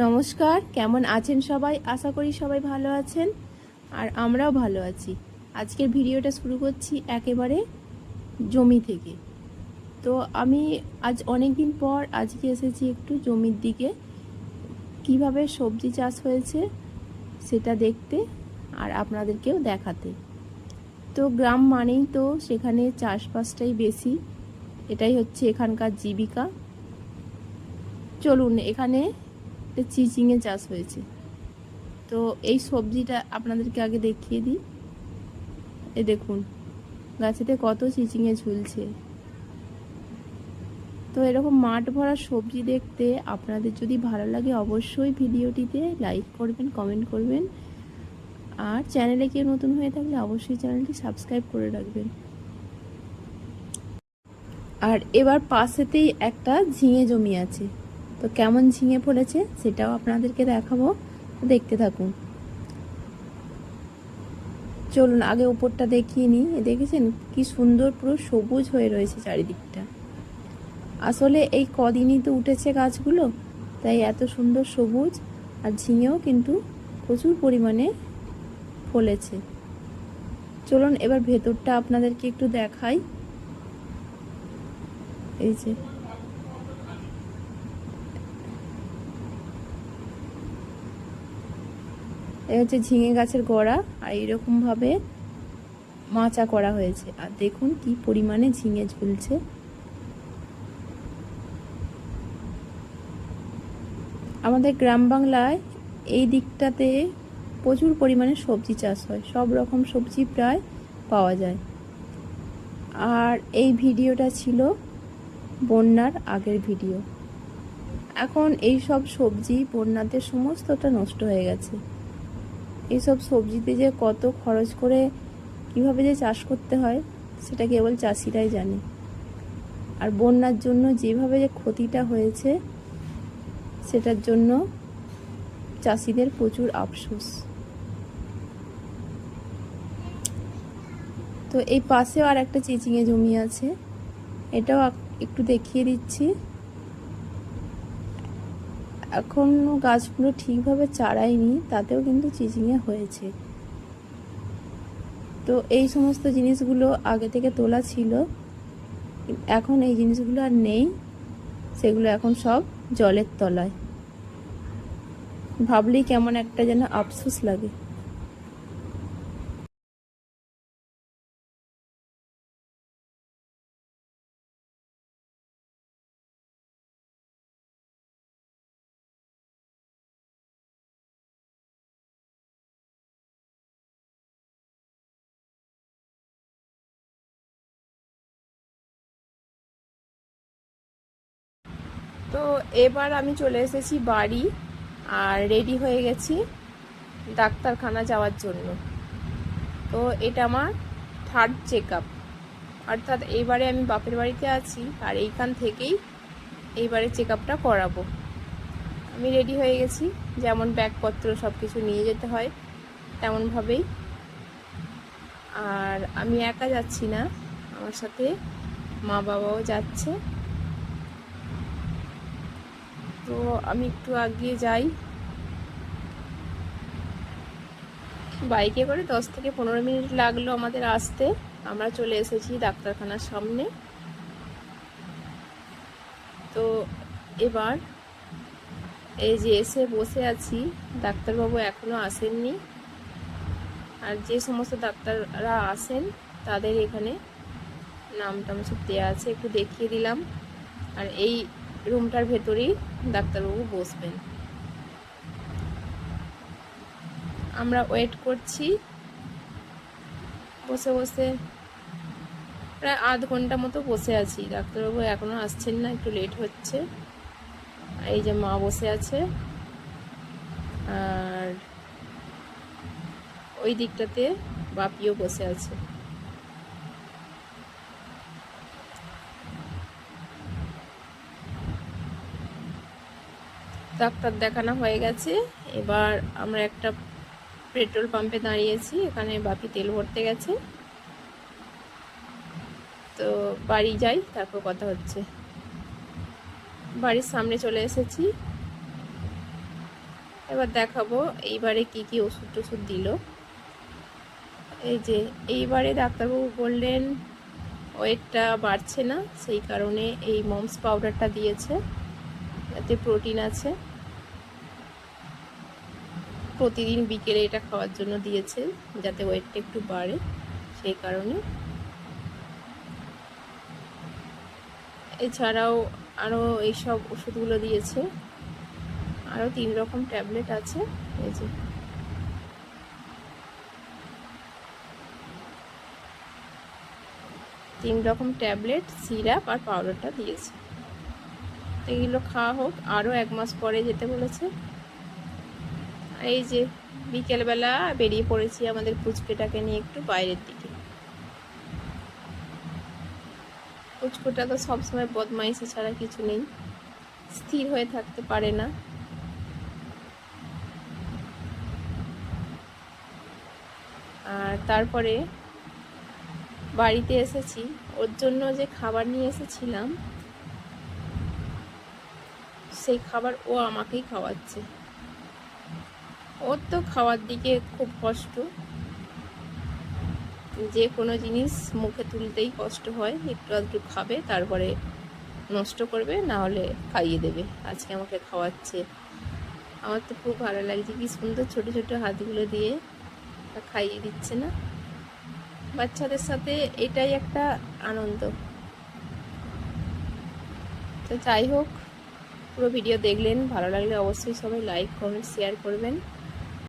নমস্কার, কেমন আছেন সবাই? আশা করি সবাই ভালো আছেন আর আমরাও ভালো আছি। আজকের ভিডিওটা শুরু করছি একেবারে জমি থেকে। তো আমি আজ অনেক দিন পর আজকে এসেছি একটু জমির দিকে, কিভাবে সবজি চাষ হয়েছে সেটা দেখতে আর আপনাদেরকেও দেখাতে। তো গ্রাম মানেই তো সেখানে চাষবাসটাই বেশি, এটাই হচ্ছে এখানকার জীবিকা। চলুন, এখানে চিচিঙে চাষ হয়েছে। তো এই সবজিটা আপনাদেরকে আগে দেখিয়ে দিই। এ দেখুন, গাছেতে কত চিচিঙে ঝুলছে। তো এরকম মাঠ ভরা সবজি দেখতে আপনাদের যদি ভালো লাগে অবশ্যই ভিডিওটিতে লাইক করবেন, কমেন্ট করবেন, আর চ্যানেলে কেউ নতুন হয়ে থাকলে অবশ্যই চ্যানেলটি সাবস্ক্রাইব করে রাখবেন। আর এবার পাশেতেই একটা ঝিঙে জমি আছে, তো কেমন ঝিঙে ফলেছে সেটাও আপনাদেরকে দেখাবো, দেখতে থাকুন। চলুন আগে উপরটা দেখিয়ে নিই। দেখেছেন কি সুন্দর পুরো সবুজ হয়ে রয়েছে চারিদিকটা। আসলে এই কদিনই তো উঠেছে গাছগুলো, তাই এত সুন্দর সবুজ। আর ঝিঙেও কিন্তু প্রচুর পরিমাণে ফলেছে। চলুন এবার ভেতরটা আপনাদেরকে একটু দেখাই। এই যে এই হচ্ছে ঝিঙে গাছের গোড়া, আর এরকমভাবে মাচা করা হয়েছে। আর দেখুন কি পরিমাণে ঝিঙে ঝুলছে। আমাদের গ্রাম বাংলায় এই দিকটাতে প্রচুর পরিমাণে সবজি চাষ হয়, সব রকম সবজি প্রায় পাওয়া যায়। আর এই ভিডিওটা ছিল বন্যার আগের ভিডিও। এখন এই সব সবজি বন্যাতে সমস্তটা নষ্ট হয়ে গেছে। এইসব সবজিতে যে কত খরচ করে কিভাবে যে চাষ করতে হয় সেটা কেবল চাষিরাই জানে। আর বন্যার জন্য যেভাবে যে ক্ষতিটা হয়েছে সেটার জন্য চাষিদের প্রচুর আফসোস। তো এই পাশেও আর একটা চিচিঙে জমি আছে, এটাও একটু দেখিয়ে দিচ্ছি। এখনও গাছগুলো ঠিকভাবে চারায়নি, তাতেও কিন্তু চিচিঙে হয়েছে। তো এই সমস্ত জিনিসগুলো আগে থেকে তোলা ছিল, এখন এই জিনিসগুলো আর নেই, সেগুলো এখন সব জলের তলায়। ভাবলেই কেমন একটা যেন আফসোস লাগে। তো এবার আমি চলে এসেছি বাড়ি, আর রেডি হয়ে গেছি ডাক্তারখানা যাওয়ার জন্য। তো এটা আমার 3rd চেক আপ, অর্থাৎ এইবারে আমি বাপের বাড়িতে আছি আর এইখান থেকেই এইবারে চেক আপটা করাবো। আমি রেডি হয়ে গেছি, যেমন ব্যাগপত্র সব কিছু নিয়ে যেতে হয় তেমনভাবেই। আর আমি একা যাচ্ছি না, আমার সাথে মা বাবাও যাচ্ছে। তো আমি একটু এগিয়ে যাই, বাইকে করে 10 থেকে 15 মিনিট লাগলো আমাদের আসতে। আমরা চলে এসেছি ডাক্তারখানার সামনে। তো এবার এই যে এসে বসে আছি, ডাক্তারবাবু এখনও আসেননি। আর যে সমস্ত ডাক্তাররা আসেন তাদের এখানে নাম টাম সব দেওয়া আছে, একটু দেখিয়ে দিলাম। আর এই রুমটার ভেতরেই ডাক্তারবাবু বসবেন। আমরা ওয়েট করছি বসে বসে, প্রায় আধ ঘন্টা মতো বসে আছি। ডাক্তারবাবু এখনও আসছেন না, একটু লেট হচ্ছে। এই যে মা বসে আছে, আর ওই দিকটাতে বাপিও বসে আছে। ডাক্তার দেখানো হয়ে গেছে। এবার আমরা একটা পেট্রোল পাম্পে দাঁড়িয়েছি, এখানে বাপি তেল ভরতে গেছে। তো বাড়ি যাই, তারপর কথা হচ্ছে। বাড়ির সামনে চলে এসেছি। এবার দেখাবো এইবারে কি কি ওষুধ টষুধ দিল। এই যে এইবারে ডাক্তারবাবু বললেন ওয়েটটা বাড়ছে না, সেই কারণে এই মমস পাউডারটা দিয়েছে, এতে প্রোটিন আছে। প্রতিদিন বিকেলে এটা খাওয়ার জন্য দিয়েছে যাতে ওয়েটটা একটু বাড়ে, সেই কারণে। এছাড়াও আরও এইসব ওষুধগুলো দিয়েছে, আরও 3 রকম ট্যাবলেট আছে। এই যে তিন রকম ট্যাবলেট, সিরাপ আর পাউডারটা দিয়েছে। এগুলো খাওয়া হোক, আরও 1 মাস পরে যেতে বলেছে। এই যে বিকেলবেলা বেরিয়ে পড়েছি আমাদের পুচকুটাকে নিয়ে একটু বাইরের দিকে। পুচকুটা তো সবসময় বদমাইশি ছাড়া কিছু নেই, স্থির হয়ে থাকতে পারে না। আর তারপরে বাড়িতে এসেছি, ওর জন্য যে খাবার নিয়ে এসেছিলাম সেই খাবার ও আমাকেই খাওয়াচ্ছে। ওর তো খাওয়ার দিকে খুব কষ্ট, যে কোনো জিনিস মুখে তুলতেই কষ্ট হয়। একটু আধটু খাবে, তারপরে নষ্ট করবে, না হলে খাইয়ে দেবে। আজকে আমাকে খাওয়াচ্ছে, আমার তো খুব ভালো লাগছে। কি সুন্দর ছোট ছোট হাতগুলো দিয়ে খাইয়ে দিচ্ছে না। বাচ্চাদের সাথে এটাই একটা আনন্দ। তো যাই হোক, পুরো ভিডিও দেখলেন, ভালো লাগলে অবশ্যই সবাই লাইক কমেন্ট শেয়ার করবেন।